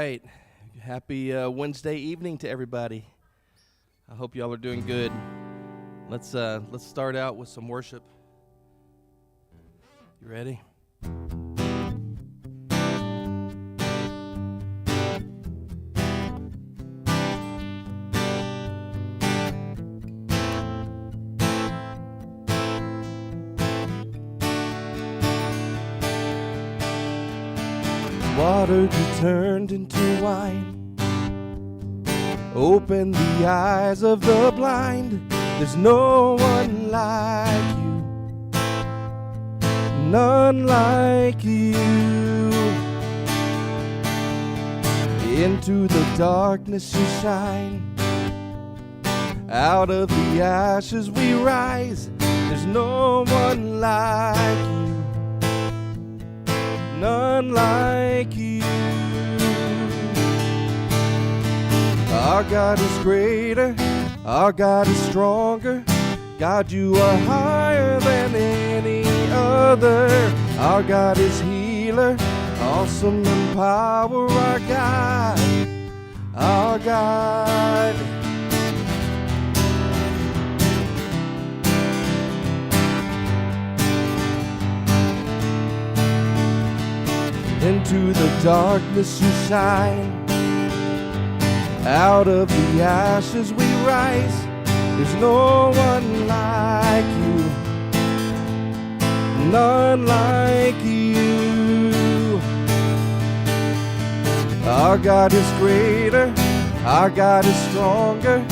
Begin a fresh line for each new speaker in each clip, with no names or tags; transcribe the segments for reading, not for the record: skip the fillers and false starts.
right. Happy Wednesday evening to everybody. I hope y'all are doing good. Let's start out with some worship. You ready? Water you turned into wine. Open the eyes of the blind. There's no one like you. None like you. Into the darkness you shine. Out of the ashes we rise. There's no one like you. None like you. Our God is greater, our God is stronger. God, you are higher than any other. Our God is healer, awesome in power. Our God, our God. Into the darkness you shine. Out of the ashes we rise. There's no one like you. None like you. Our God is greater. Our God is stronger.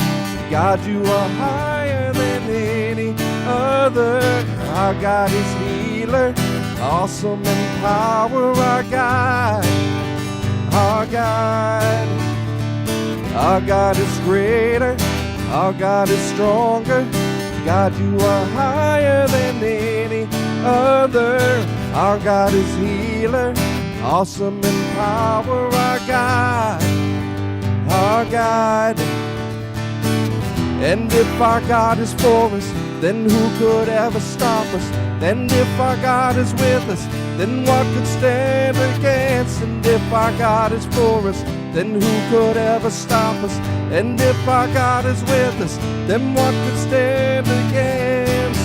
God, you are higher than any other. Our God is healer, awesome in power. Our God, our God. Our God is greater, our God is stronger. God, you are higher than any other. Our God is healer, awesome in power. Our God, our God. And if our God is for us, then who could ever stop us? And if our God is with us, then what could stand against? And if our God is for us, then who could ever stop us? And if our God is with us, then what could stand against?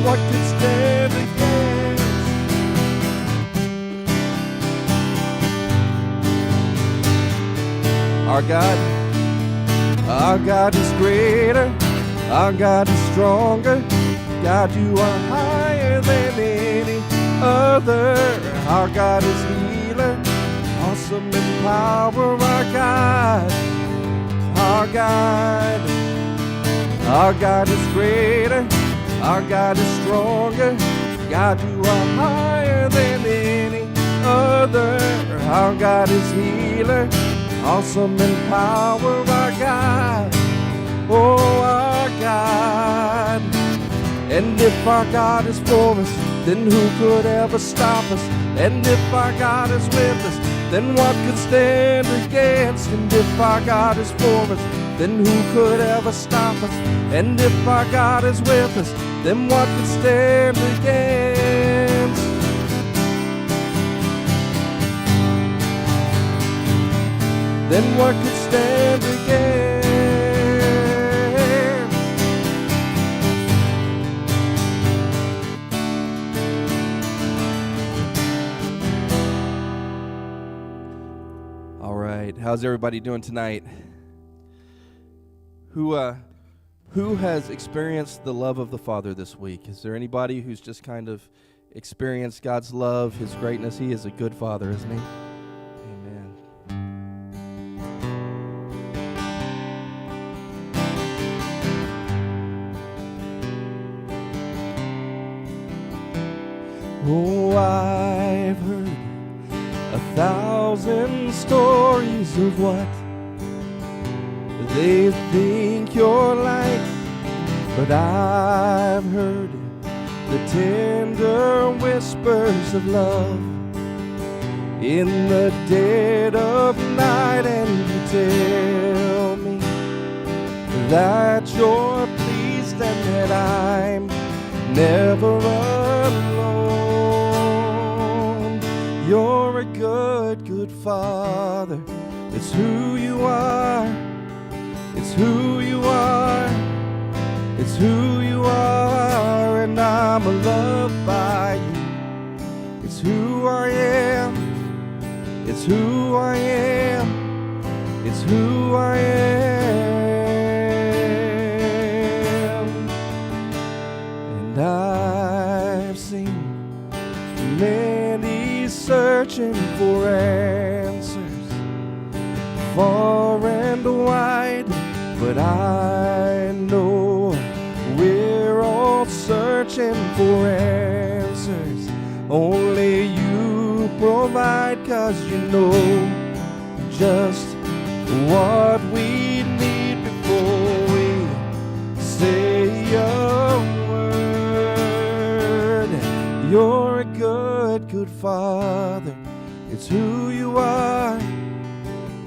What could stand against? Our God is greater, our God is stronger. God, you are higher than any other. Our God is healer, awesome in power. Our God, our God. Our God is greater, our God is stronger. God, you are higher than any other. Our God is healer, awesome in power. Our God, oh our God. And if our God is for us, then who could ever stop us? And if our God is with us, then what could stand against? And if our God is for us, then who could ever stop us? And if our God is with us, then what could stand against? Then what could stand against? How's everybody doing tonight? Who has experienced the love of the Father this week? Is there anybody who's just kind of experienced God's love, His greatness? He is a good Father, isn't He? Amen. Oh, I've heard 1,000 stories of what they think you're like, but I've heard the tender whispers of love in the dead of night, and you tell me that you're pleased and that I'm never alone. Father. It's who you are. It's who you are. It's who you are, and I'm loved by you. It's who I am. It's who I am. It's who I am. And I've seen many searching for answers far and wide, but I know we're all searching for answers. Only you provide, 'cause you know just what we need before we say a word. You're a good, good Father. It's who you are.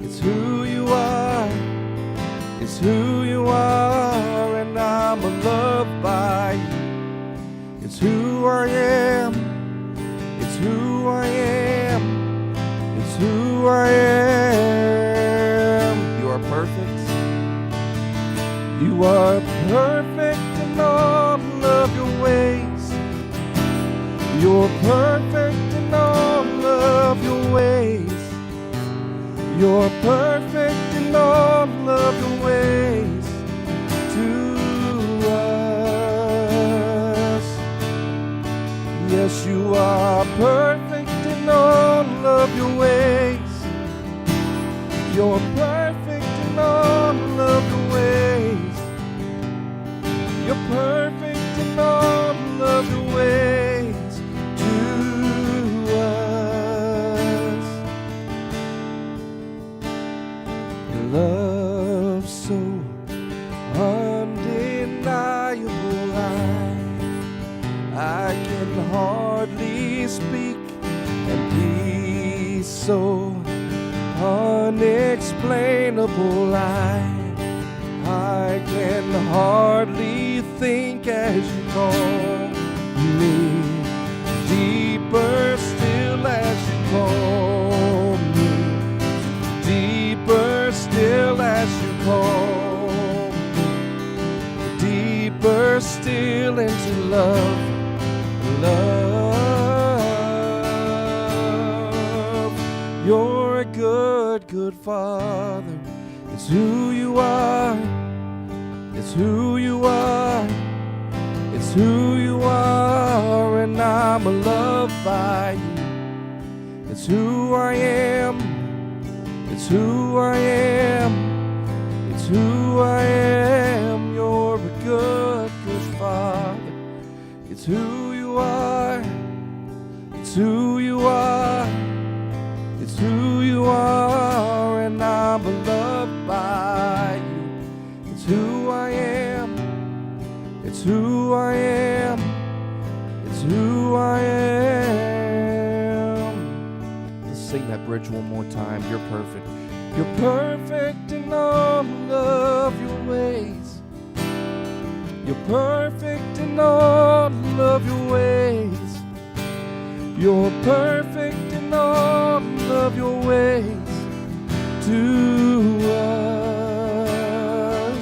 It's who you are. It's who you are, and I'm loved by you. It's who I am. It's who I am. It's who I am. You are perfect. You are perfect in all of your ways. You're perfect in all of your ways. You're perfect in all of your ways to us. Yes, you are perfect in all of your ways. You're perfect in all of your ways. You're perfect in all of your ways to us. Your love so undeniable, I can hardly speak, and peace so unexplainable, I can hardly think as you call me, deeper still as you call me, deeper still as you call me, deeper still into love, love. You're a good, good Father. It's who you are. It's who you are. It's who you are, and I'm loved by you. It's who I am. It's who I am. It's who I am. You're a good, good Father. It's who you are. It's who you are. It's who you are, and I'm loved by you. It's who I am. It's who I am. It's who I am. Let's sing that bridge one more time. You're perfect. You're perfect in all of your ways. You're perfect in all of your ways. You're perfect in all of your ways to us.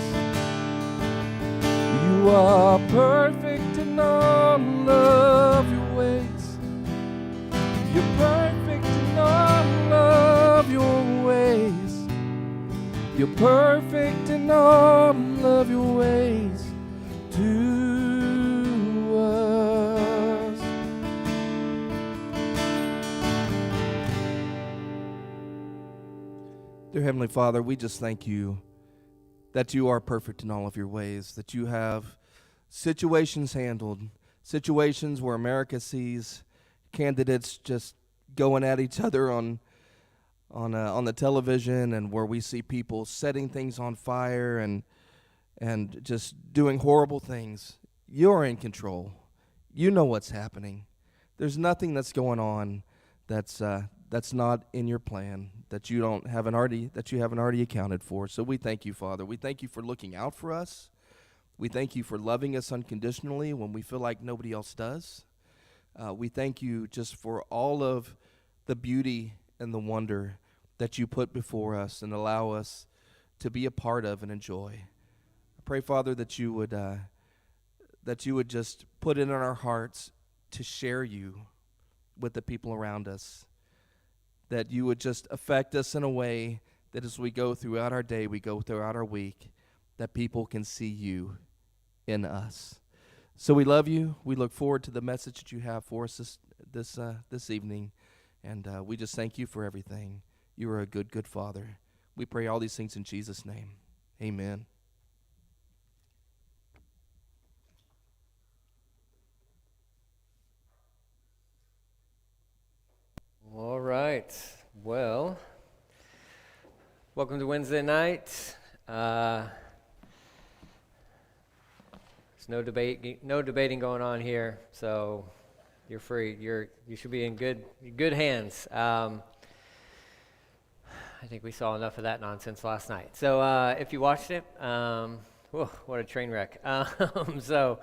You are perfect in all of your ways. You're perfect in all of your ways. You're perfect in all of your ways to us. Dear Heavenly Father, we just thank you that you are perfect in all of your ways, that you have situations handled, situations where America sees candidates just going at each other on the television, and where we see people setting things on fire and just doing horrible things. You're in control. You know what's happening. There's nothing that's going on that's not in your plan, that you haven't already accounted for. So we thank you, Father. We thank you for looking out for us. We thank you for loving us unconditionally when we feel like nobody else does. We thank you just for all of the beauty and the wonder that you put before us and allow us to be a part of and enjoy. I pray, Father, that you would just put it in our hearts to share you with the people around us, that you would just affect us in a way that as we go throughout our day, we go throughout our week, that people can see you in us. So we love you. We look forward to the message that you have for us this evening, and we just thank you for everything. You are a good, good Father. We pray all these things in Jesus' name. Amen.
All right. Well, welcome to Wednesday night. There's no debating going on here, so you're free. You should be in good hands. I think we saw enough of that nonsense last night. So if you watched it, what a train wreck. So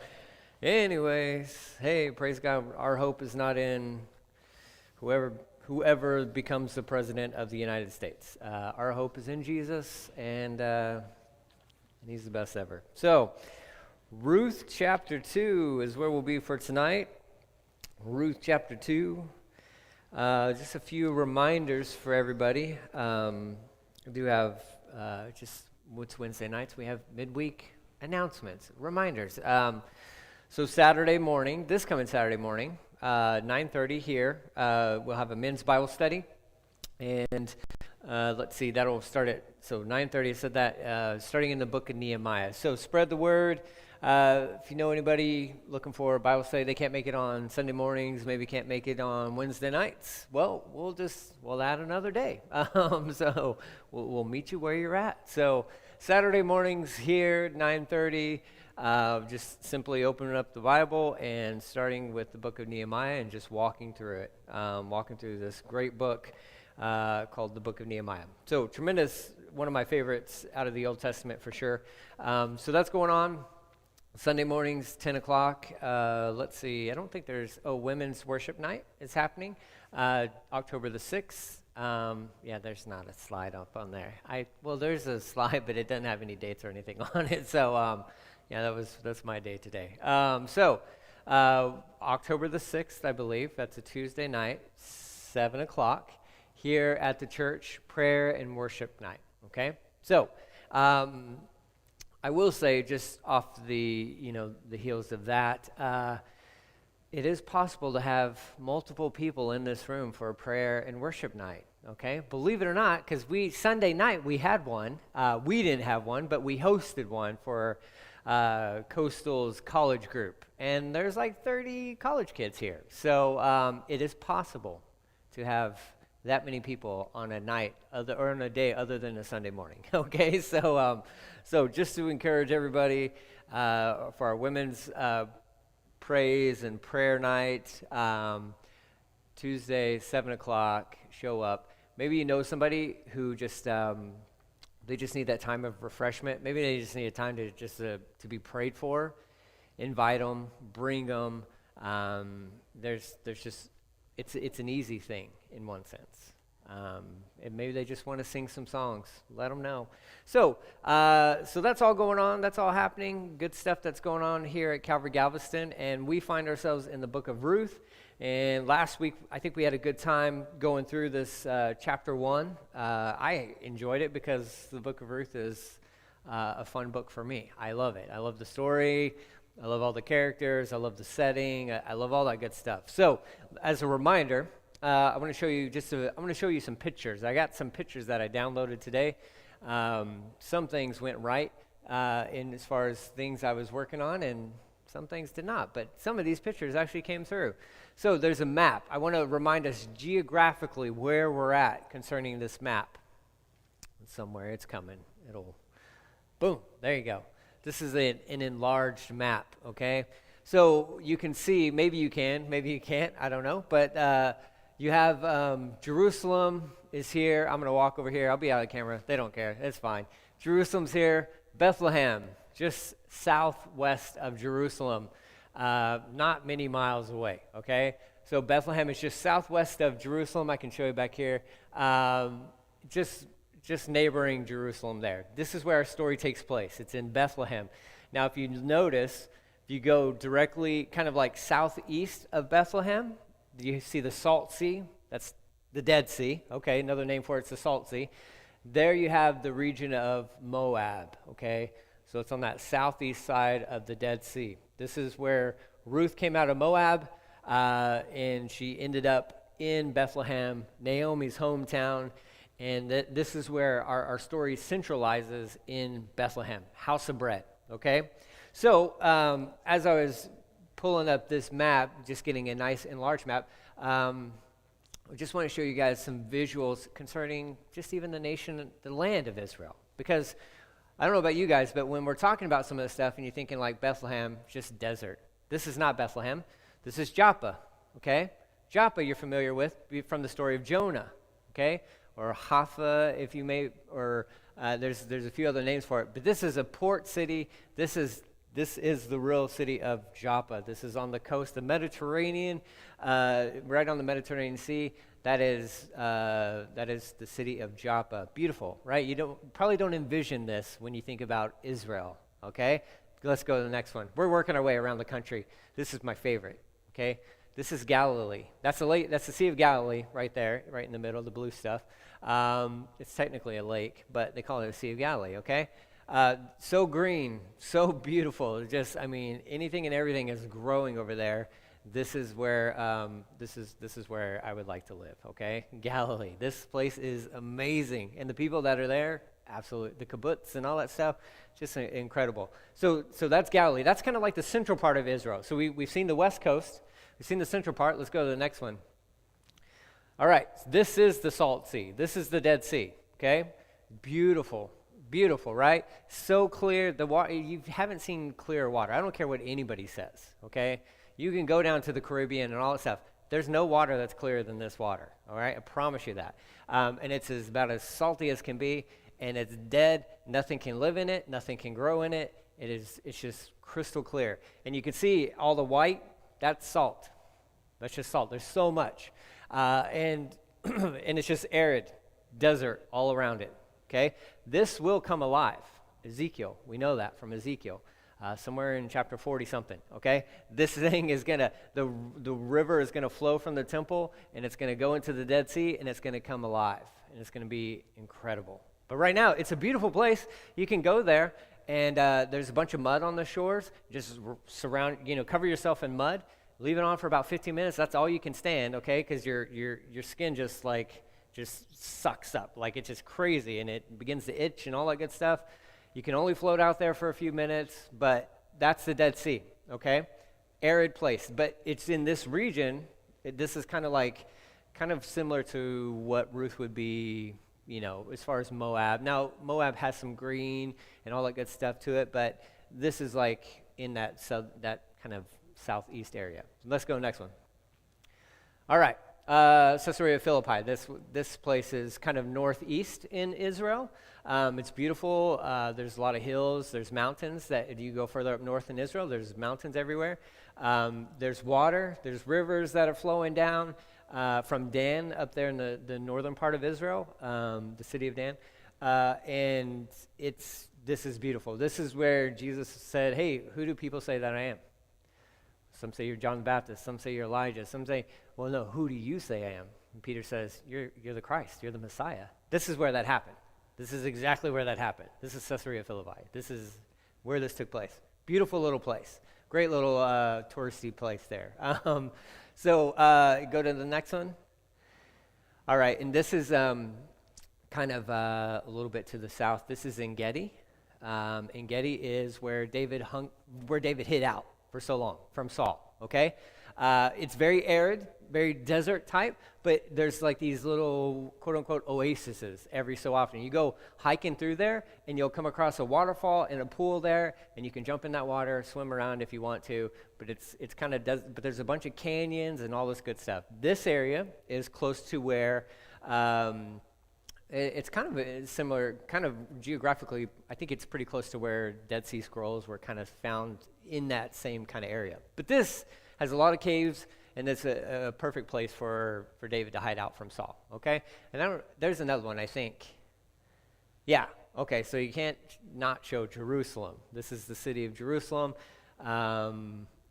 anyways, hey, praise God. Our hope is not in whoever becomes the president of the United States. Our hope is in Jesus, and he's the best ever. So Ruth chapter 2 is where we'll be for tonight. Ruth chapter 2. Just a few reminders for everybody. We do have what's Wednesday nights? We have midweek announcements, reminders. So Saturday morning, this coming Saturday morning, 9:30 here, we'll have a men's Bible study. And let's see, that'll start at, so 9:30, I said that, starting in the book of Nehemiah. So spread the word. If you know anybody looking for a Bible study, they can't make it on Sunday mornings, maybe can't make it on Wednesday nights, well, we'll add another day. So we'll meet you where you're at. So Saturday mornings here, 9:30, just simply opening up the Bible and starting with the book of Nehemiah and just walking through it, walking through this great book called the book of Nehemiah. So tremendous, one of my favorites out of the Old Testament for sure. So that's going on. Sunday mornings, 10 o'clock. Let's see, I don't think there's, women's worship night is happening, October the 6th. Yeah, there's not a slide up on there. There's a slide, but it doesn't have any dates or anything on it. So, that's my day today. October the 6th, I believe, that's a Tuesday night, 7 o'clock, here at the church, prayer and worship night, okay? So, I will say, just off the heels of that, it is possible to have multiple people in this room for a prayer and worship night, okay? Believe it or not, because Sunday night we had one. We didn't have one, but we hosted one for Coastal's college group. And there's like 30 college kids here. So it is possible to have that many people on a night or on a day other than a Sunday morning, okay? So just to encourage everybody for our women's praise and prayer night, Tuesday, 7 o'clock, show up. Maybe you know somebody who just, they just need that time of refreshment. Maybe they just need a time to be prayed for. Invite them, bring them. There's just, it's an easy thing in one sense. And maybe they just want to sing some songs. Let them know. So that's all going on. That's all happening. Good stuff that's going on here at Calvary Galveston. And we find ourselves in the book of Ruth. And last week, I think we had a good time going through this chapter 1. I enjoyed it because the book of Ruth is a fun book for me. I love it. I love the story. I love all the characters. I love the setting. I love all that good stuff. So as a reminder, I want to show you some pictures. I got some pictures that I downloaded today. Some things went right in as far as things I was working on, and some things did not. But some of these pictures actually came through. So there's a map. I want to remind us geographically where we're at concerning this map. Somewhere it's coming. Boom, there you go. This is an enlarged map, okay? So you can see, maybe you can't, I don't know. But you have Jerusalem is here. I'm going to walk over here. I'll be out of the camera. They don't care. It's fine. Jerusalem's here. Bethlehem, just southwest of Jerusalem, not many miles away, okay? So Bethlehem is just southwest of Jerusalem. I can show you back here. just neighboring Jerusalem there. This is where our story takes place. It's in Bethlehem. Now, if you notice, if you go directly kind of like southeast of Bethlehem, you see the Salt Sea. That's the Dead Sea. Okay, another name for it's the Salt Sea. There you have the region of Moab, okay? So it's on that southeast side of the Dead Sea. This is where Ruth came out of Moab, and she ended up in Bethlehem, Naomi's hometown, and this is where our story centralizes in Bethlehem, house of bread, okay? So as I was pulling up this map, just getting a nice enlarged map, I just want to show you guys some visuals concerning just even the nation, the land of Israel. Because I don't know about you guys, but when we're talking about some of this stuff and you're thinking like Bethlehem, just desert. This is not Bethlehem. This is Joppa, okay? Joppa you're familiar with from the story of Jonah, okay? Or Haffa, if you may, or there's a few other names for it. But this is a port city. This is the real city of Joppa. This is on the coast, the Mediterranean, right on the Mediterranean Sea. That is the city of Joppa. Beautiful, right? You probably don't envision this when you think about Israel, okay? Let's go to the next one. We're working our way around the country. This is my favorite, okay? This is Galilee. That's the Sea of Galilee right there, right in the middle, the blue stuff. It's technically a lake, but they call it the Sea of Galilee, okay? So green, so beautiful. Just, I mean, anything and everything is growing over there. This is where this is where I would like to live. Okay, Galilee. This place is amazing, and the people that are there, absolutely. The kibbutz and all that stuff, just incredible. So that's Galilee. That's kind of like the central part of Israel. So we've seen the west coast. We've seen the central part. Let's go to the next one. All right, this is the Salt Sea. This is the Dead Sea. Okay, beautiful. Beautiful, right? So clear. The water, you haven't seen clear water. I don't care what anybody says, okay? You can go down to the Caribbean and all that stuff. There's no water that's clearer than this water, all right? I promise you that. And it's about as salty as can be, and it's dead. Nothing can live in it. Nothing can grow in it. It's just crystal clear. And you can see all the white, that's salt. That's just salt. There's so much. And it's just arid, desert all around it. Okay, this will come alive. Ezekiel, we know that from Ezekiel, somewhere in chapter 40 something. Okay, this thing is gonna, the river is gonna flow from the temple, and it's gonna go into the Dead Sea, and it's gonna come alive, and it's gonna be incredible. But right now, it's a beautiful place. You can go there, and there's a bunch of mud on the shores. Just cover yourself in mud, leave it on for about 15 minutes. That's all you can stand. Okay, because your skin just sucks up, like it's just crazy, and it begins to itch and all that good stuff. You can only float out there for a few minutes, but that's the Dead Sea, okay? Arid place, but it's in this region. This is kind of similar to what Ruth would be, as far as Moab. Now, Moab has some green and all that good stuff to it, but this is like in that kind of southeast area. Let's go next one. All right. Caesarea Philippi. This place is kind of northeast in Israel. It's beautiful. There's a lot of hills. There's mountains. That you go further up north in Israel, there's mountains everywhere. There's water. There's rivers that are flowing down from Dan up there in the northern part of Israel, the city of Dan. And this is beautiful. This is where Jesus said, "Hey, who do people say that I am?" Some say you're John the Baptist. Some say you're Elijah. Some say, well, no, who do you say I am? And Peter says, you're the Christ. You're the Messiah. This is where that happened. This is exactly where that happened. This is Caesarea Philippi. This is where this took place. Beautiful little place. Great little touristy place there. So go to the next one. All right, and this is kind of a little bit to the south. This is En Gedi. En Gedi is where David hid out for so long from Saul, okay? It's very arid, very desert type, but there's like these little quote-unquote oases every so often. You go hiking through there, and you'll come across a waterfall and a pool there, and you can jump in that water, swim around if you want to, but it's kind of but there's a bunch of canyons and all this good stuff. This area is close to where it's kind of similar, kind of geographically, I think it's pretty close to where Dead Sea Scrolls were kind of found in that same kind of area. But this has a lot of caves. and it's a perfect place for David to hide out from Saul, okay? And there's another one, I think. Yeah, okay, so you can't not show Jerusalem. This is the city of Jerusalem.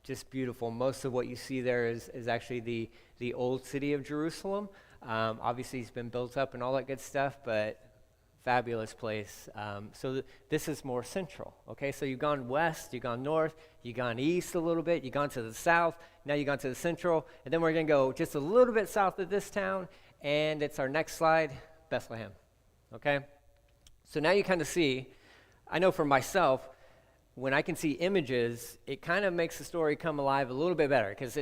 Just beautiful. Most of what you see there is actually the old city of Jerusalem. Obviously, it's been built up and all that good stuff, but fabulous place. This is more central, okay? So you've gone west, you've gone north, you've gone east a little bit, you've gone to the south, now you've gone to the central, and then we're going to go just a little bit south of this town, and it's our next slide, Bethlehem, okay? So now you kind of see, I know for myself, when I can see images, it kind of makes the story come alive a little bit better, because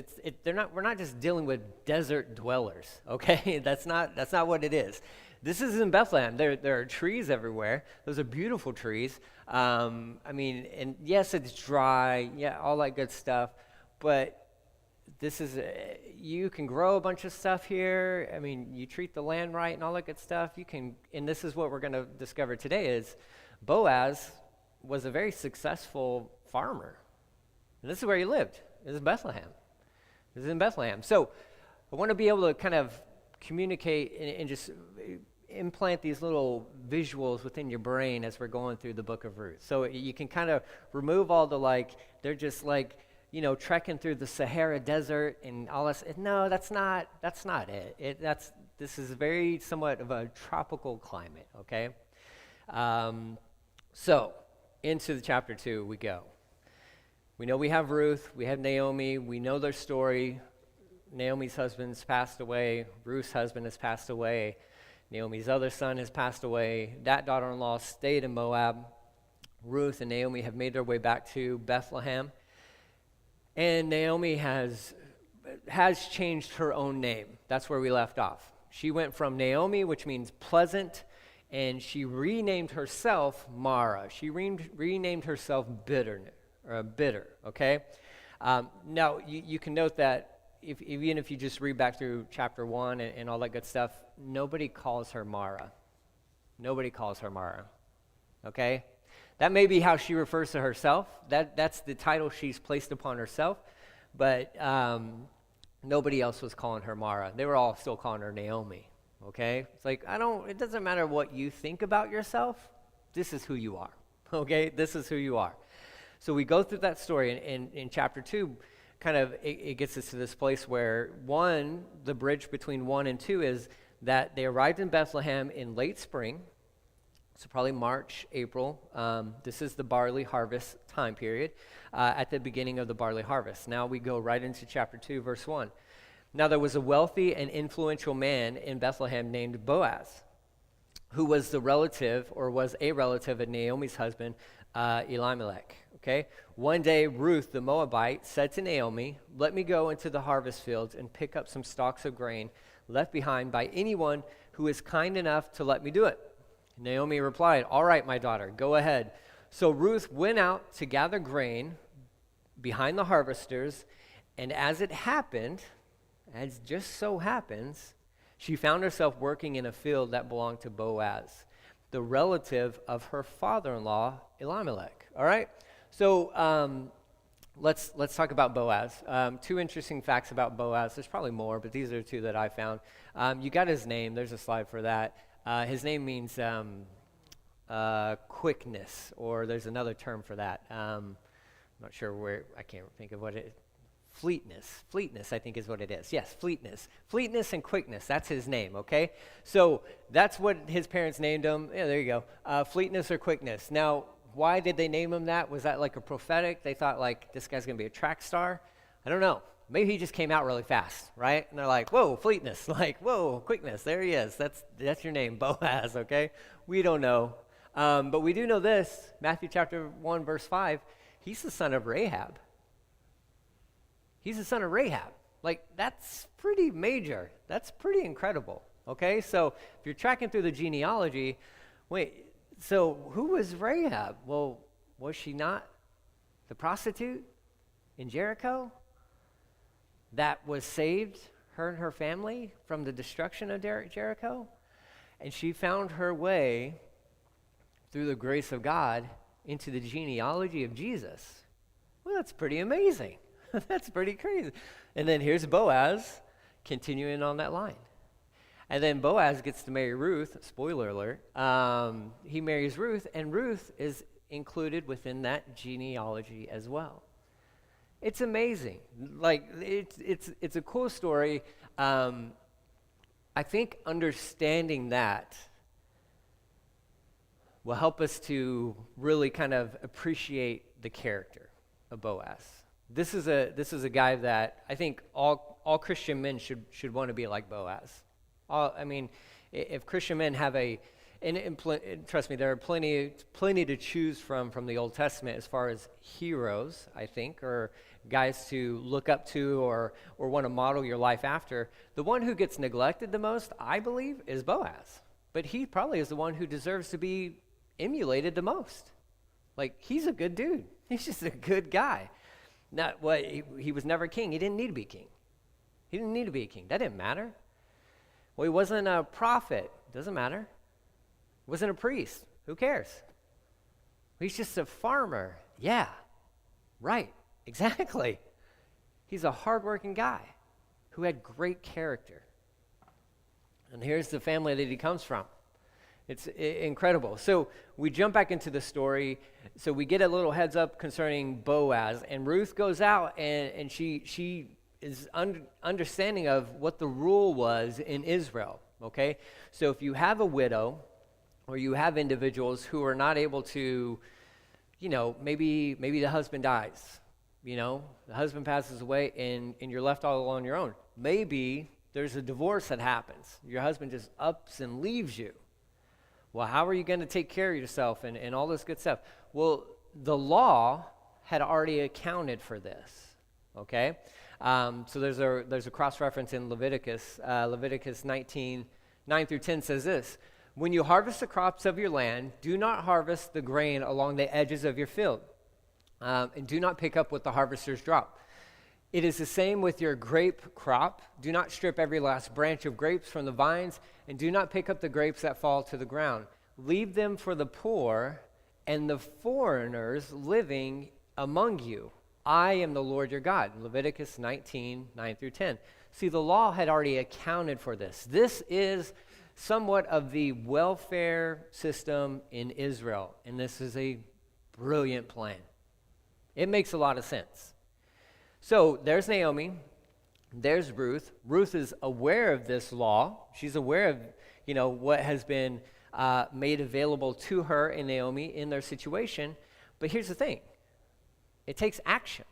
we're not just dealing with desert dwellers, okay? That's not what it is. This is in Bethlehem. There are trees everywhere. Those are beautiful trees. And yes, it's dry, yeah, all that good stuff, but this is, you can grow a bunch of stuff here. I mean, you treat the land right and all that good stuff. And this is what we're going to discover today is Boaz was a very successful farmer. And this is where he lived. This is Bethlehem. This is in Bethlehem. So I want to be able to kind of communicate and just implant these little visuals within your brain as we're going through the book of Ruth. So you can kind of remove all the they're just trekking through the Sahara Desert and all this. No, that's not it. This is very somewhat of a tropical climate, okay? So into the chapter 2 we go. We know we have Ruth, we have Naomi, we know their story. Naomi's husband's passed away, Ruth's husband has passed away, Naomi's other son has passed away, that daughter-in-law stayed in Moab. Ruth and Naomi have made their way back to Bethlehem, and Naomi has changed her own name. That's where we left off. She went from Naomi, which means pleasant, and she renamed herself Mara. She renamed herself bitter, okay? Now, you can note that even if you just read back through chapter 1 and all that good stuff, nobody calls her Mara. Nobody calls her Mara, okay? That may be how she refers to herself. That's the title she's placed upon herself, but nobody else was calling her Mara. They were all still calling her Naomi. Okay? It's it doesn't matter what you think about yourself. This is who you are. Okay? This is who you are. So we go through that story, and in chapter 2, kind of, it gets us to this place where the bridge between 1 and 2 is that they arrived in Bethlehem in late spring, so probably March, April. This is the barley harvest time period, at the beginning of the barley harvest. Now we go right into chapter 2, verse 1. Now there was a wealthy and influential man in Bethlehem named Boaz, who was a relative of Naomi's husband, Elimelech. Okay? One day Ruth the Moabite said to Naomi, "Let me go into the harvest fields and pick up some stalks of grain left behind by anyone who is kind enough to let me do it." Naomi replied, "All right, my daughter, go ahead." So Ruth went out to gather grain behind the harvesters, and as just so happens, she found herself working in a field that belonged to Boaz, the relative of her father-in-law, Elimelech. All right? So let's talk about Boaz. 2 interesting facts about Boaz. There's probably more, but these are 2 that I found. You got his name. There's a slide for that. His name means quickness, or there's another term for that. I'm not sure where. I can't think of what it is. Fleetness, I think is what it is. Yes, fleetness and quickness, that's his name, okay? So that's what his parents named him. Yeah, there you go. Fleetness or quickness. Now, why did they name him that? Was that like a prophetic? They thought this guy's going to be a track star? I don't know. Maybe he just came out really fast, right? And they're like, whoa, fleetness, whoa, quickness, there he is. That's your name, Boaz, okay? We don't know. But we do know this, Matthew chapter 1, verse 5, he's the son of Rahab. He's the son of Rahab. That's pretty major. That's pretty incredible, okay? So if you're tracking through the genealogy, so who was Rahab? Well, was she not the prostitute in Jericho that was saved, her and her family, from the destruction of Jericho? And she found her way, through the grace of God, into the genealogy of Jesus. Well, that's pretty amazing. That's pretty crazy. And then here's Boaz continuing on that line. And then Boaz gets to marry Ruth. Spoiler alert. He marries Ruth, and Ruth is included within that genealogy as well. It's amazing. Like, it's a cool story. I think understanding that will help us to really kind of appreciate the character of Boaz. This is a guy that I think all Christian men should want to be like Boaz. I mean, if Christian men have trust me, there are plenty to choose from the Old Testament as far as heroes, I think, or guys to look up to or want to model your life after. The one who gets neglected the most, I believe, is Boaz. But he probably is the one who deserves to be emulated the most. Like, he's a good dude. He's just a good guy. Not what he was never king. He didn't need to be king. He didn't need to be a king. That didn't matter. Well, he wasn't a prophet. Doesn't matter. He wasn't a priest. Who cares? He's just a farmer. Yeah, right. Exactly. He's a hardworking guy who had great character. And here's the family that he comes from. It's incredible. So we jump back into the story. So we get a little heads up concerning Boaz. And Ruth goes out and she is understanding of what the rule was in Israel. Okay? So if you have a widow or you have individuals who are not able to, maybe the husband dies. The husband passes away and you're left all on your own. Maybe there's a divorce that happens. Your husband just ups and leaves you. Well, how are you going to take care of yourself and all this good stuff? Well, the law had already accounted for this, okay? So there's a cross-reference in Leviticus. Leviticus 19, 9 through 10 says this: when you harvest the crops of your land, do not harvest the grain along the edges of your field, and do not pick up what the harvesters drop. It is the same with your grape crop. Do not strip every last branch of grapes from the vines, and do not pick up the grapes that fall to the ground. Leave them for the poor and the foreigners living among you. I am the Lord your God. Leviticus 19, 9 through 10. See, the law had already accounted for this. This is somewhat of the welfare system in Israel, and this is a brilliant plan. It makes a lot of sense. So there's Naomi, there's Ruth. Ruth is aware of this law. She's aware of, what has been made available to her and Naomi in their situation. But here's the thing. It takes action.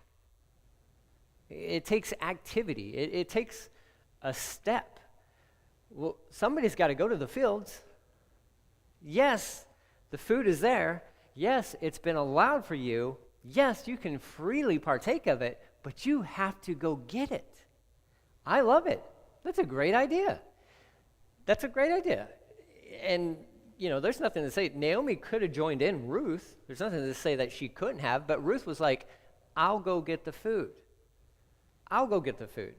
It takes activity. It takes a step. Well, somebody's got to go to the fields. Yes, the food is there. Yes, it's been allowed for you. Yes, you can freely partake of it, but you have to go get it. I love it. That's a great idea. That's a great idea. And, there's nothing to say. Naomi could have joined in Ruth. There's nothing to say that she couldn't have, but Ruth was like, I'll go get the food. I'll go get the food.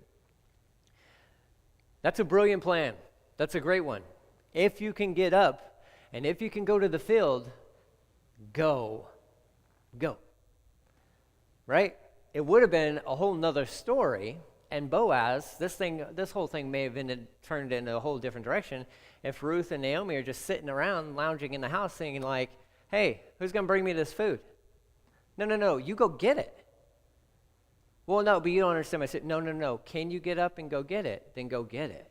That's a brilliant plan. That's a great one. If you can get up and if you can go to the field, go. Go. Right? It would have been a whole nother story, and Boaz, this whole thing may have turned in a whole different direction if Ruth and Naomi are just sitting around, lounging in the house, thinking like, hey, who's going to bring me this food? No, you go get it. Well, no, but you don't understand. I said, no. Can you get up and go get it? Then go get it.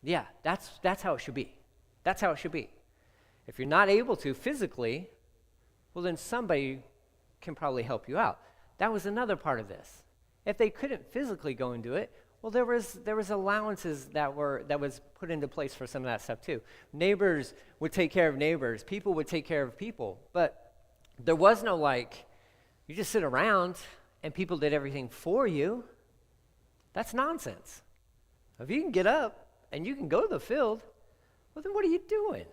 Yeah, that's how it should be. That's how it should be. If you're not able to physically, well, then somebody can probably help you out. That was another part of this. If they couldn't physically go and do it, well, there was allowances that was put into place for some of that stuff too. Neighbors would take care of neighbors. People would take care of people. But there was no you just sit around and people did everything for you. That's nonsense. If you can get up and you can go to the field, well, then what are you doing?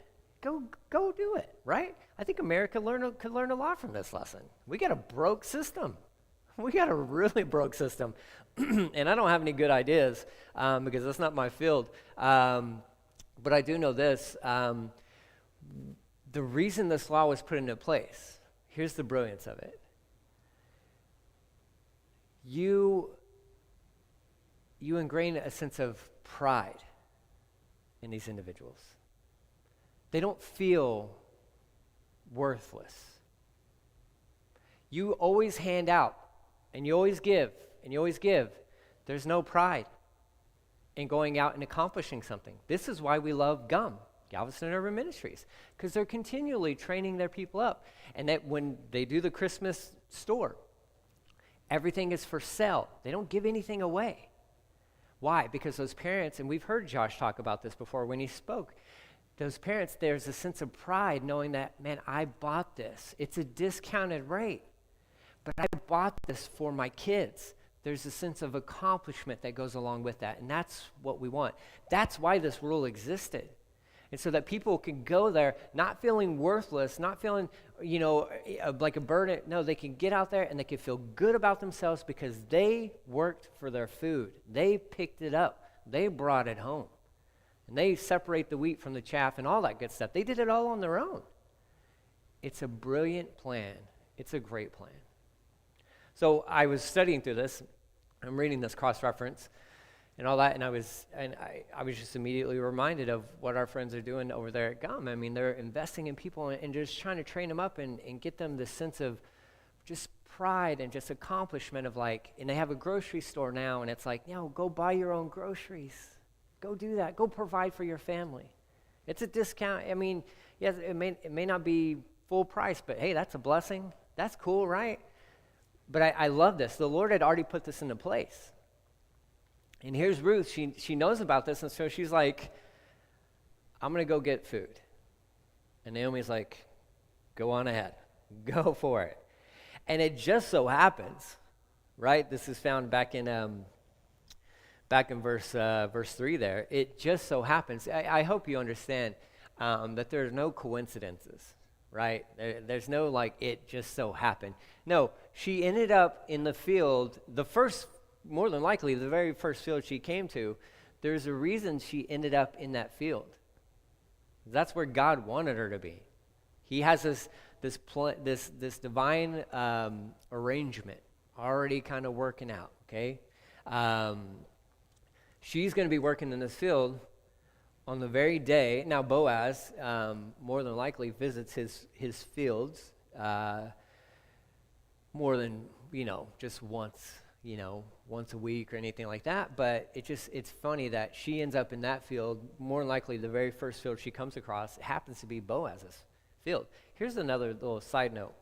Go do it, right? I think America could learn a lot from this lesson. We got a broke system. We got a really broke system. And I don't have any good ideas because that's not my field. But I do know this. The reason this law was put into place, here's the brilliance of it. you ingrain a sense of pride in these individuals. They don't feel worthless. You always hand out, and you always give, and you always give. There's no pride in going out and accomplishing something. This is why we love GUM, Galveston Urban Ministries, because they're continually training their people up. And that when they do the Christmas store, everything is for sale. They don't give anything away. Why? Because those parents, and we've heard Josh talk about this before when he spoke, those parents, there's a sense of pride knowing that, man, I bought this. It's a discounted rate, but I bought this for my kids. There's a sense of accomplishment that goes along with that, and that's what we want. That's why this rule existed. And so that people can go there not feeling worthless, not feeling, like a burden. No, they can get out there and they can feel good about themselves because they worked for their food. They picked it up. They brought it home. And they separate the wheat from the chaff and all that good stuff. They did it all on their own. It's a brilliant plan. It's a great plan. So I was studying through this. I'm reading this cross-reference and all that, and I was just immediately reminded of what our friends are doing over there at GUM. I mean, they're investing in people and just trying to train them up and get them this sense of just pride and just accomplishment of and they have a grocery store now, and it's go buy your own groceries. Go do that. Go provide for your family. It's a discount. I mean, yes, it may not be full price, but hey, that's a blessing. That's cool, right? But I love this. The Lord had already put this into place. And here's Ruth. She knows about this, and so she's like, I'm going to go get food. And Naomi's like, go on ahead. Go for it. And it just so happens, right? This is found back in verse 3 there. It just so happens. I hope you understand that there's no coincidences, right? There's no it just so happened. No, she ended up in the field, more than likely, the very first field she came to. There's a reason she ended up in that field. That's where God wanted her to be. He has this divine arrangement already kind of working out, okay? She's going to be working in this field on the very day. Now, Boaz, more than likely, visits his fields more than, just once a week or anything like that. But it's funny that she ends up in that field. More than likely, the very first field she comes across happens to be Boaz's field. Here's another little side note.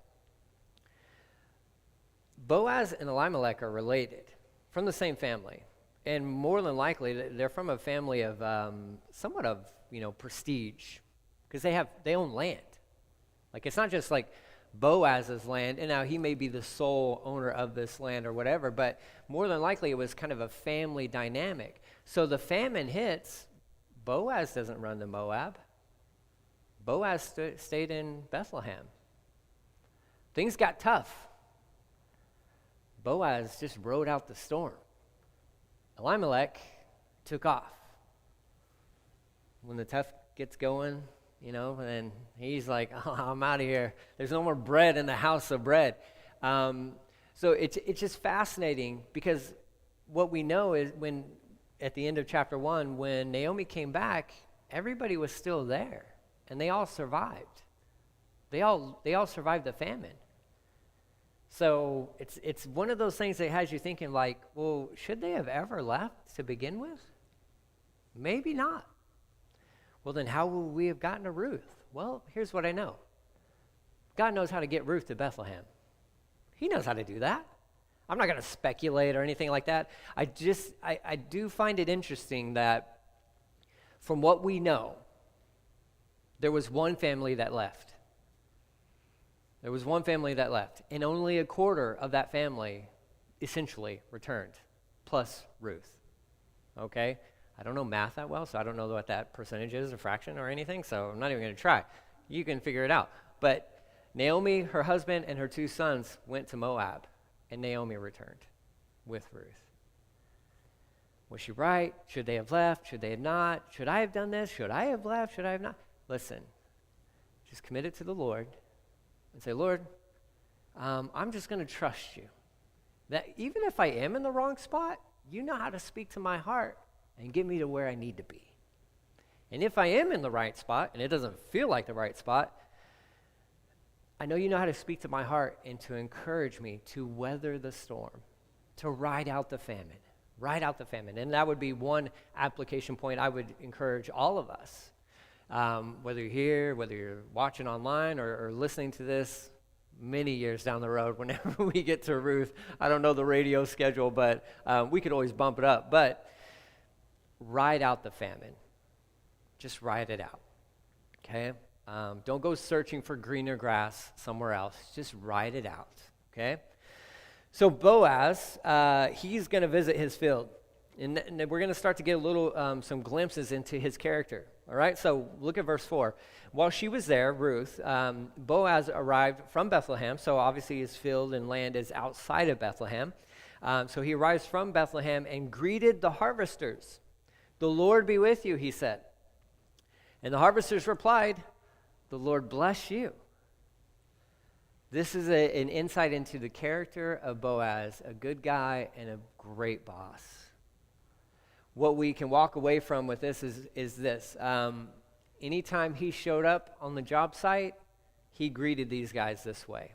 Boaz and Elimelech are related from the same family. And more than likely, they're from a family of somewhat of, prestige, because they own land. It's not just Boaz's land, and now he may be the sole owner of this land or whatever, but more than likely it was kind of a family dynamic. So the famine hits, Boaz doesn't run to Moab. Boaz stayed in Bethlehem. Things got tough. Boaz just rode out the storm. Elimelech took off. When the tough gets going, and he's like, oh, I'm out of here. There's no more bread in the house of bread. So it's just fascinating because what we know is when, at the end of chapter 1, when Naomi came back, everybody was still there, and they all survived. They all survived the famine. So it's one of those things that has you thinking well, should they have ever left to begin with? Maybe not. Well, then how would we have gotten to Ruth? Well, here's what I know. God knows how to get Ruth to Bethlehem. He knows how to do that. I'm not going to speculate or anything like that. I do find it interesting that from what we know, there was one family that left. There was one family that left, and only a quarter of that family essentially returned, plus Ruth. Okay? I don't know math that well, so I don't know what that percentage is, a fraction or anything, so I'm not even going to try. You can figure it out. But Naomi, her husband, and her 2 sons went to Moab, and Naomi returned with Ruth. Was she right? Should they have left? Should they have not? Should I have done this? Should I have left? Should I have not? Listen, just commit it to the Lord and say, Lord, I'm just going to trust you. that even if I am in the wrong spot, you know how to speak to my heart and get me to where I need to be. And if I am in the right spot, and it doesn't feel like the right spot, I know you know how to speak to my heart and to encourage me to weather the storm, to ride out the famine. Ride out the famine. And that would be one application point I would encourage all of us. Whether you're here, whether you're watching online or listening to this many years down the road, whenever we get to Ruth, I don't know the radio schedule, but we could always bump it up. But ride out the famine. Just ride it out, okay? Don't go searching for greener grass somewhere else. Just ride it out, okay? So Boaz, he's going to visit his field, and we're going to start to get a little, some glimpses into his character, all right? So look at verse 4. While she was there, Ruth, Boaz arrived from Bethlehem, so obviously his field and land is outside of Bethlehem. So he arrives from Bethlehem and greeted the harvesters. "The Lord be with you," he said. And the harvesters replied, "The Lord bless you." This is an insight into the character of Boaz, a good guy and a great boss. What we can walk away from with this is this. Anytime he showed up on the job site, he greeted these guys this way.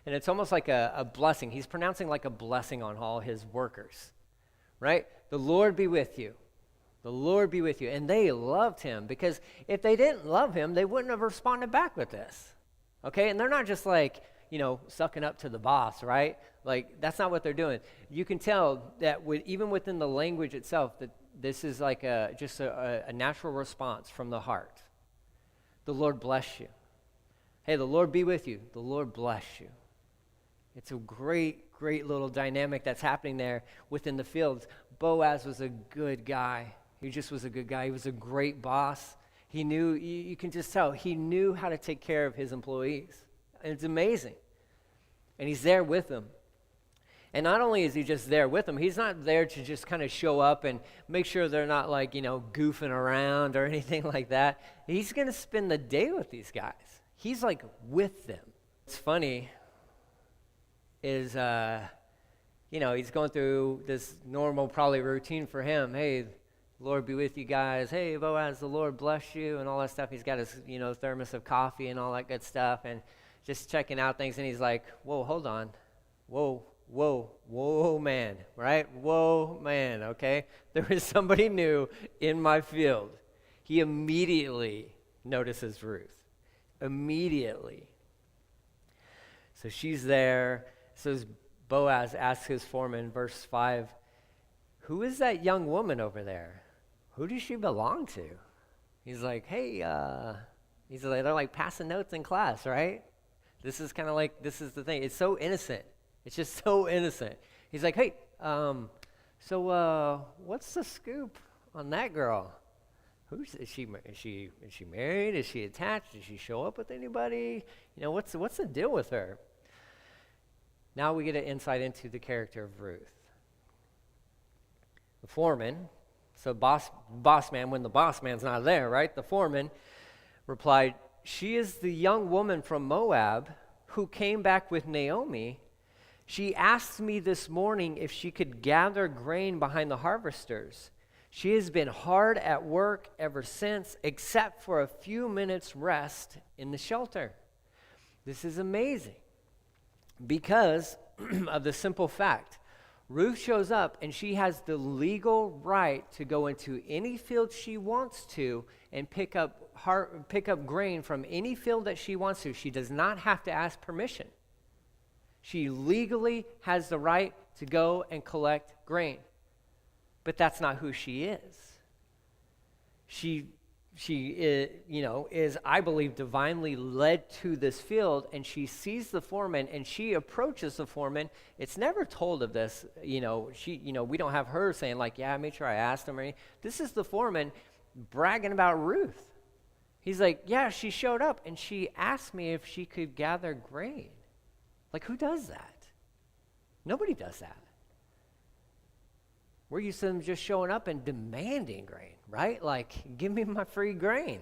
And it's almost like a blessing. He's pronouncing like a blessing on all his workers, right? "The Lord be with you. The Lord be with you." And they loved him, because if they didn't love him, they wouldn't have responded back with this. Okay? And they're not just like, sucking up to the boss, right? Like, that's not what they're doing. You can tell that even within the language itself, that this is like just a natural response from the heart. "The Lord bless you." Hey, the Lord be with you. The Lord bless you. It's a great, great little dynamic that's happening there within the fields. Boaz was a good guy. He just was a good guy. He was a great boss. He knew, you can just tell, he knew how to take care of his employees. And it's amazing. And he's there with them. And not only is he just there with them, he's not there to just kind of show up and make sure they're not like, goofing around or anything like that. He's going to spend the day with these guys. He's like with them. It's funny is, he's going through this normal probably routine for him. Hey, Lord be with you guys. Hey, Boaz, the Lord bless you, and all that stuff. He's got his, thermos of coffee and all that good stuff, and just checking out things. And he's like, "Whoa, hold on. Whoa, man, right? Whoa, man, okay? There is somebody new in my field." He immediately notices Ruth. Immediately. So she's there. So Boaz asks his foreman, verse 5, "Who is that young woman over there? Who does she belong to?" He's like, "Hey, he's like, they're like passing notes in class, right?" This is kind of like, this is the thing. It's so innocent. It's just so innocent. He's like, "Hey, so what's the scoop on that girl? Is she married? Is she attached? Does she show up with anybody? What's the deal with her?" Now we get an insight into the character of Ruth. The foreman, so boss man, when the boss man's not there, right? The foreman replied, "She is the young woman from Moab who came back with Naomi. She asked me this morning if she could gather grain behind the harvesters. She has been hard at work ever since, except for a few minutes rest in the shelter." This is amazing because of the simple fact. Ruth shows up and she has the legal right to go into any field she wants to and pick up grain from any field that she wants to. She does not have to ask permission. She legally has the right to go and collect grain. But that's not who she is. She is, I believe, divinely led to this field, and she sees the foreman, and she approaches the foreman. It's never told of this, we don't have her saying like, "Yeah, I made sure I asked him," or anything. This is the foreman bragging about Ruth. He's like, "Yeah, she showed up, and she asked me if she could gather grain." Like, who does that? Nobody does that. We're used to them just showing up and demanding grain, right? Like, "Give me my free grain."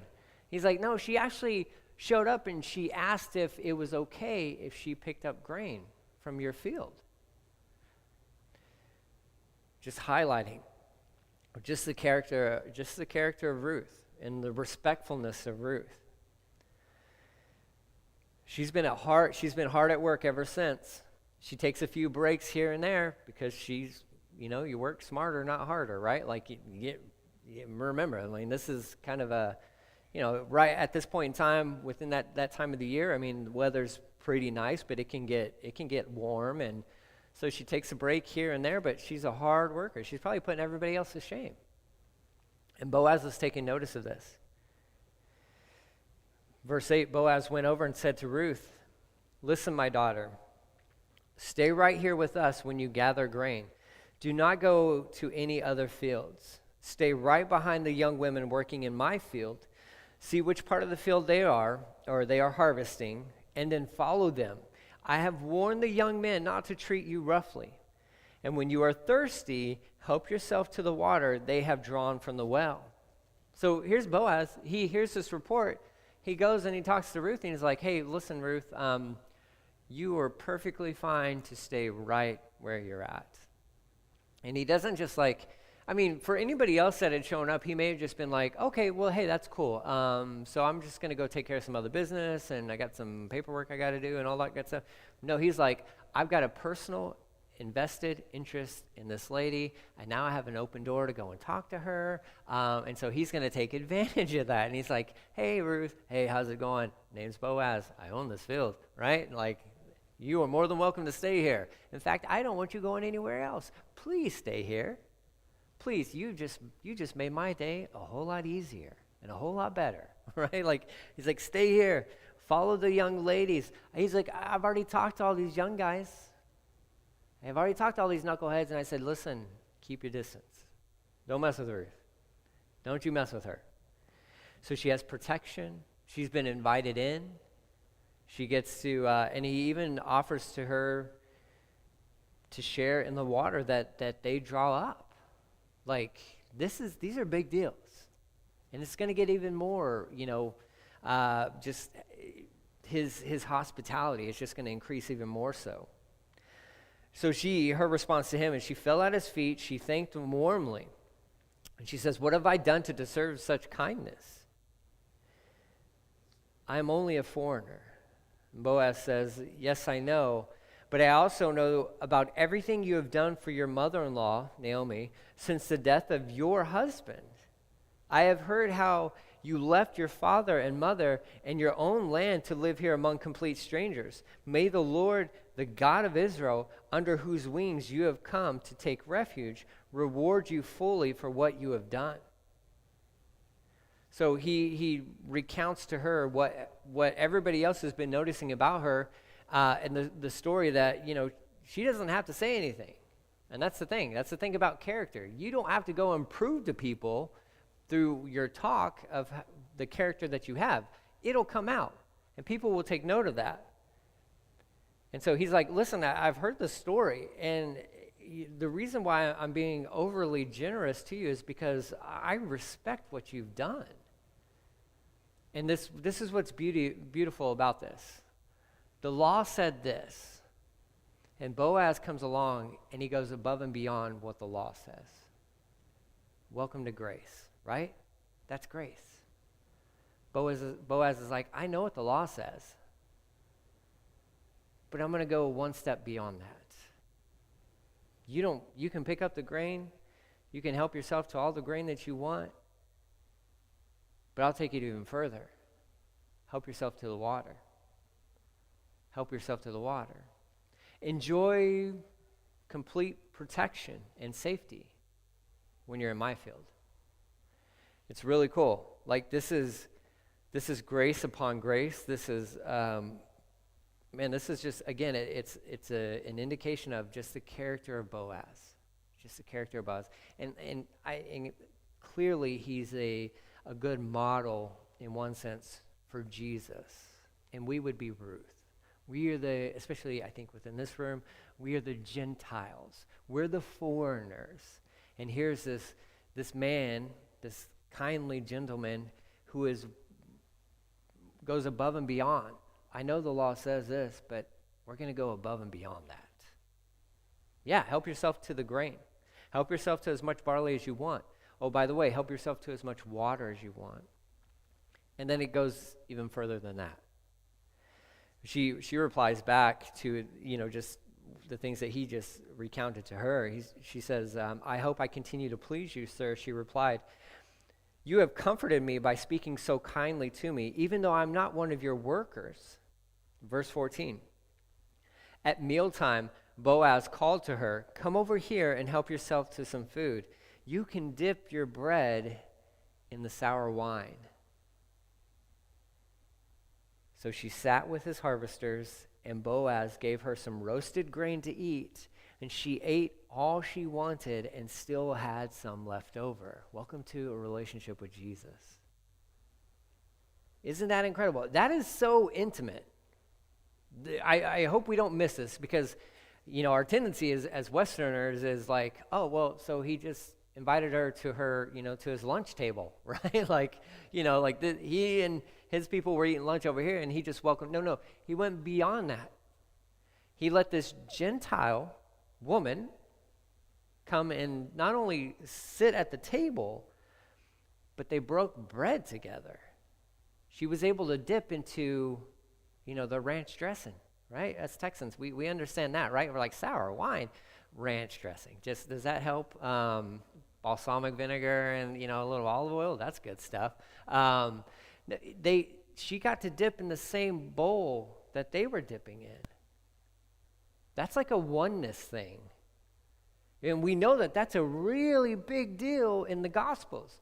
He's like, "No, she actually showed up and she asked if it was okay if she picked up grain from your field." just highlighting just the character of Ruth and the respectfulness of Ruth. She's been hard at work ever since. She takes a few breaks here and there because she's, you work smarter, not harder, right? Like you remember, I mean, this is kind of a, right at this point in time, within that time of the year, I mean, the weather's pretty nice, but it can get warm, and so she takes a break here and there, but she's a hard worker. She's probably putting everybody else to shame. And Boaz was taking notice of this. Verse 8, Boaz went over and said to Ruth, "Listen, my daughter, stay right here with us when you gather grain. Do not go to any other fields. Stay right behind the young women working in my field. See which part of the field they are harvesting, and then follow them. I have warned the young men not to treat you roughly. And when you are thirsty, help yourself to the water they have drawn from the well." So here's Boaz. He hears this report. He goes and he talks to Ruth, and he's like, "Hey, listen, Ruth, you are perfectly fine to stay right where you're at." And he doesn't just for anybody else that had shown up, he may have just been like, "Okay, well, hey, that's cool. So I'm just going to go take care of some other business, and I got some paperwork I got to do and all that good stuff." No, he's like, "I've got a personal invested interest in this lady, and now I have an open door to go and talk to her." And so he's going to take advantage of that. And he's like, "Hey, Ruth, hey, how's it going? Name's Boaz. I own this field," right? Like, you are more than welcome to stay here. In fact, I don't want you going anywhere else. Please stay here. Please, you just made my day a whole lot easier and a whole lot better, right? Like, he's like, "Stay here. Follow the young ladies." He's like, "I've already talked to all these young guys. I've already talked to all these knuckleheads, and I said, listen, keep your distance. Don't mess with Ruth. Don't you mess with her." So she has protection. She's been invited in. She gets to, and he even offers to her to share in the water that they draw up. Like, these are big deals. And it's going to get even more, just his hospitality is just going to increase even more so. So her response to him is she fell at his feet, she thanked him warmly. And she says, "What have I done to deserve such kindness? I am only a foreigner." And Boaz says, "Yes, I know, but I also know about everything you have done for your mother-in-law, Naomi, since the death of your husband. I have heard how you left your father and mother and your own land to live here among complete strangers. May the Lord, the God of Israel, under whose wings you have come to take refuge, reward you fully for what you have done." So he recounts to her what everybody else has been noticing about her, and the story that, she doesn't have to say anything. And that's the thing. That's the thing about character. You don't have to go and prove to people through your talk of the character that you have. It'll come out, and people will take note of that. And so he's like, "Listen, I've heard the story, and the reason why I'm being overly generous to you is because I respect what you've done." And this is what's beautiful about this. The law said this, and Boaz comes along, and he goes above and beyond what the law says. Welcome to grace, right? That's grace. Boaz is like, "I know what the law says, but I'm going to go one step beyond that. You can pick up the grain, you can help yourself to all the grain that you want, but I'll take it even further. Help yourself to the water. Help yourself to the water. Enjoy complete protection and safety when you're in my field." It's really cool. Like, this is grace upon grace. This is this is just, again, it's an indication of just the character of Boaz. Just the character of Boaz. And clearly he's a good model in one sense for Jesus. And we would be Ruth. We are especially I think within this room, we are the Gentiles. We're the foreigners. And here's this man, this kindly gentleman who goes above and beyond. I know the law says this, but we're going to go above and beyond that. Yeah, help yourself to the grain. Help yourself to as much barley as you want. Oh, by the way, help yourself to as much water as you want. And then it goes even further than that. She replies back to, just the things that he just recounted to her. She says, I hope I continue to please you, sir. She replied, you have comforted me by speaking so kindly to me, even though I'm not one of your workers. Verse 14. At mealtime, Boaz called to her, come over here and help yourself to some food. You can dip your bread in the sour wine. So she sat with his harvesters, and Boaz gave her some roasted grain to eat, and she ate all she wanted and still had some left over. Welcome to a relationship with Jesus. Isn't that incredible? That is so intimate. I hope we don't miss this, because our tendency is, as Westerners, is like, oh, well, so he just invited her to her, to his lunch table, right? He and his people were eating lunch over here, and he just welcomed. No, he went beyond that. He let this Gentile woman come and not only sit at the table, but they broke bread together. She was able to dip into, the ranch dressing, right? As Texans, we understand that, right? We're like, sour wine, ranch dressing. Just, does that help? Balsamic vinegar and, a little olive oil, that's good stuff. She got to dip in the same bowl that they were dipping in. That's like a oneness thing. And we know that that's a really big deal in the Gospels.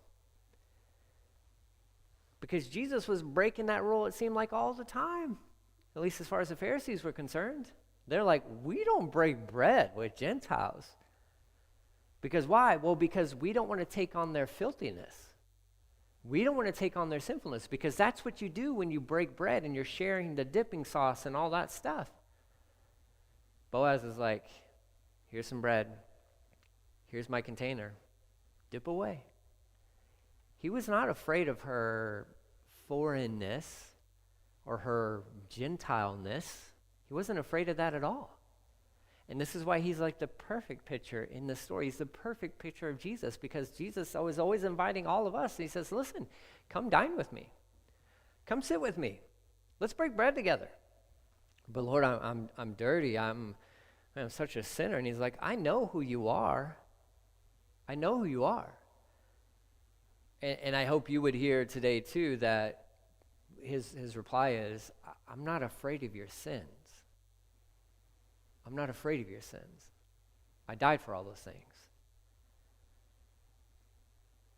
Because Jesus was breaking that rule, it seemed like, all the time. At least as far as the Pharisees were concerned. They're like, we don't break bread with Gentiles. Because why? Well, because we don't want to take on their filthiness. We don't want to take on their sinfulness, because that's what you do when you break bread and you're sharing the dipping sauce and all that stuff. Boaz is like, here's some bread. Here's my container. Dip away. He was not afraid of her foreignness or her Gentileness. He wasn't afraid of that at all. And this is why he's like the perfect picture in this story. He's the perfect picture of Jesus, because Jesus was always inviting all of us. And he says, listen, come dine with me. Come sit with me. Let's break bread together. But Lord, I'm dirty. I'm such a sinner. And he's like, I know who you are. I know who you are. And I hope you would hear today too that his reply is, I'm not afraid of your sins. I'm not afraid of your sins. I died for all those things.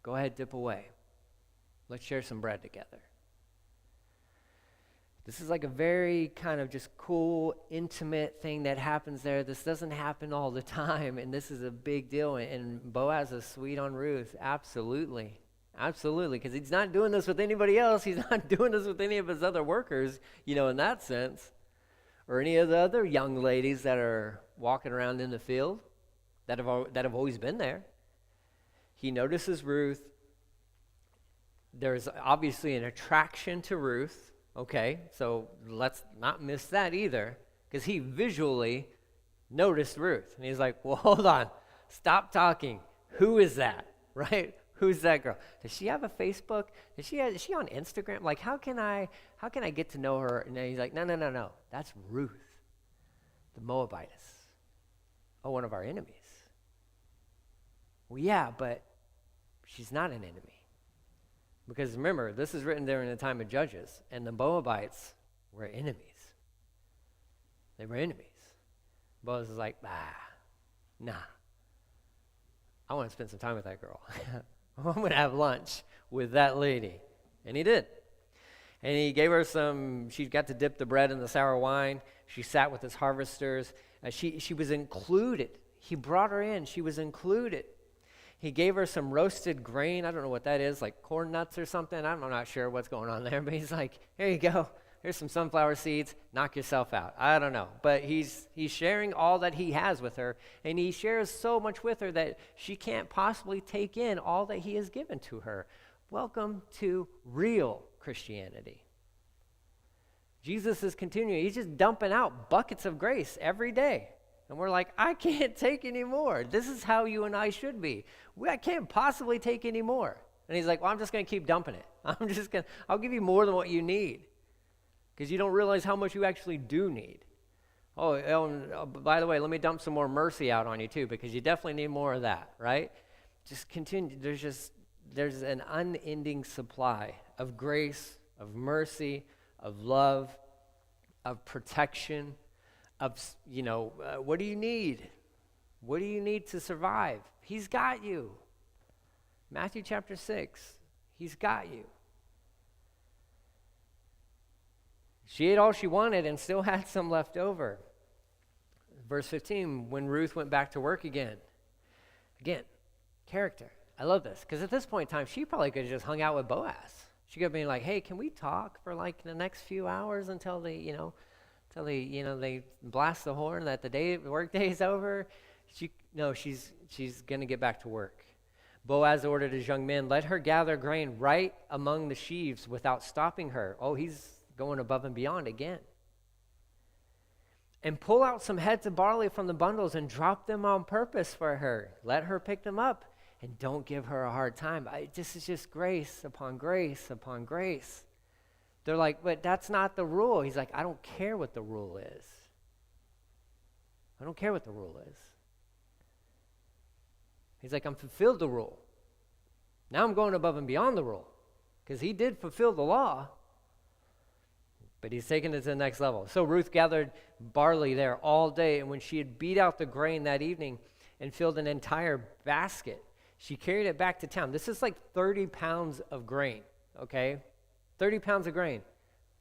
Go ahead, dip away. Let's share some bread together. This is like a very kind of just cool, intimate thing that happens there. This doesn't happen all the time, and this is a big deal. And Boaz is sweet on Ruth. Absolutely. Absolutely, because he's not doing this with anybody else. He's not doing this with any of his other workers, in that sense. Or any of the other young ladies that are walking around in the field that have always been there. He notices Ruth. There's obviously an attraction to Ruth. Okay, so let's not miss that either, because he visually noticed Ruth. And he's like, well, hold on. Stop talking. Who is that, right? Who's that girl? Does she have a Facebook? Is she on Instagram? Like, how can I get to know her? And then he's like, no. That's Ruth, the Moabitess. Oh, one of our enemies. Well, yeah, but she's not an enemy. Because remember, this is written there in the time of Judges, and the Moabites were enemies. They were enemies. Boaz is like, nah. I want to spend some time with that girl. I'm going to have lunch with that lady. And he did. And he gave her she got to dip the bread in the sour wine. She sat with his harvesters. She was included. He brought her in. She was included. He gave her some roasted grain. I don't know what that is, like corn nuts or something. I'm not sure what's going on there. But he's like, here you go. Here's some sunflower seeds. Knock yourself out. I don't know. But he's sharing all that he has with her. And he shares so much with her that she can't possibly take in all that he has given to her. Welcome to real Christianity. Jesus is continuing. He's just dumping out buckets of grace every day. And we're like, I can't take any more. This is how you and I should be. I can't possibly take any more. And he's like, well, I'm just going to keep dumping it. I'll give you more than what you need. Because you don't realize how much you actually do need. By the way, let me dump some more mercy out on you too, because you definitely need more of that, right? Just continue. There's an unending supply of grace, of mercy, of love, of protection, of, what do you need? What do you need to survive? He's got you. Matthew chapter 6, he's got you. She ate all she wanted and still had some left over. Verse 15, when Ruth went back to work again, character. I love this, because at this point in time, she probably could have just hung out with Boaz. She could have been like, hey, can we talk for like the next few hours until they blast the horn that the work day is over? She's going to get back to work. Boaz ordered his young men, let her gather grain right among the sheaves without stopping her. Oh, he's going above and beyond again. And pull out some heads of barley from the bundles and drop them on purpose for her. Let her pick them up and don't give her a hard time. This is just grace upon grace upon grace. They're like, but that's not the rule. He's like, I don't care what the rule is. I don't care what the rule is. He's like, I'm fulfilled the rule. Now I'm going above and beyond the rule, because he did fulfill the law. But he's taken it to the next level. So Ruth gathered barley there all day, and when she had beat out the grain that evening and filled an entire basket, she carried it back to town. This is like 30 pounds of grain, okay? 30 pounds of grain.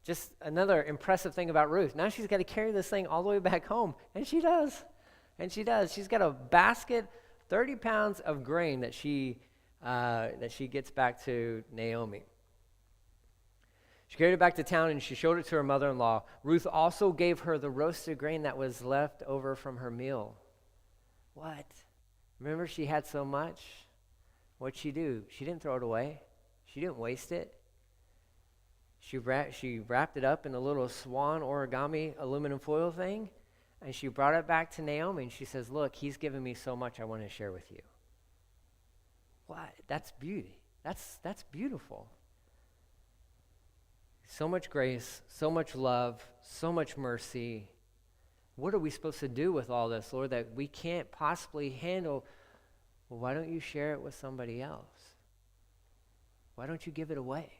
Just another impressive thing about Ruth. Now she's got to carry this thing all the way back home, and she does. And she does. She's got a basket, 30 pounds of grain that she gets back to Naomi. She carried it back to town and she showed it to her mother-in-law. Ruth also gave her the roasted grain that was left over from her meal. What? Remember, she had so much? What'd she do? She didn't throw it away. She didn't waste it. She wrapped it up in a little swan origami aluminum foil thing, and she brought it back to Naomi, and she says, look, he's given me so much I want to share with you. What? That's beauty. That's beautiful. So much grace, so much love, so much mercy. What are we supposed to do with all this, Lord, that we can't possibly handle? Well, why don't you share it with somebody else? Why don't you give it away?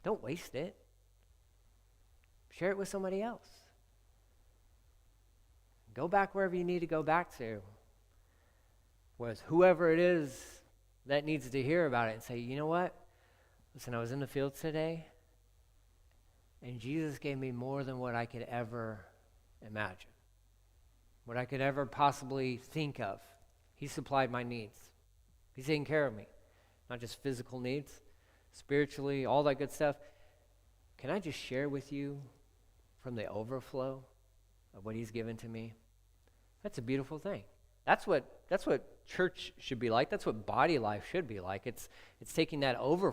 Don't waste it. Share it with somebody else. Go back wherever you need to go back to. With whoever it is that needs to hear about it and say, you know what? Listen, I was in the fields today, and Jesus gave me more than what I could ever imagine, what I could ever possibly think of. He supplied my needs. He's taking care of me, not just physical needs, spiritually, all that good stuff. Can I just share with you from the overflow of what he's given to me? That's a beautiful thing. That's what church should be like. That's what body life should be like. It's taking that overflow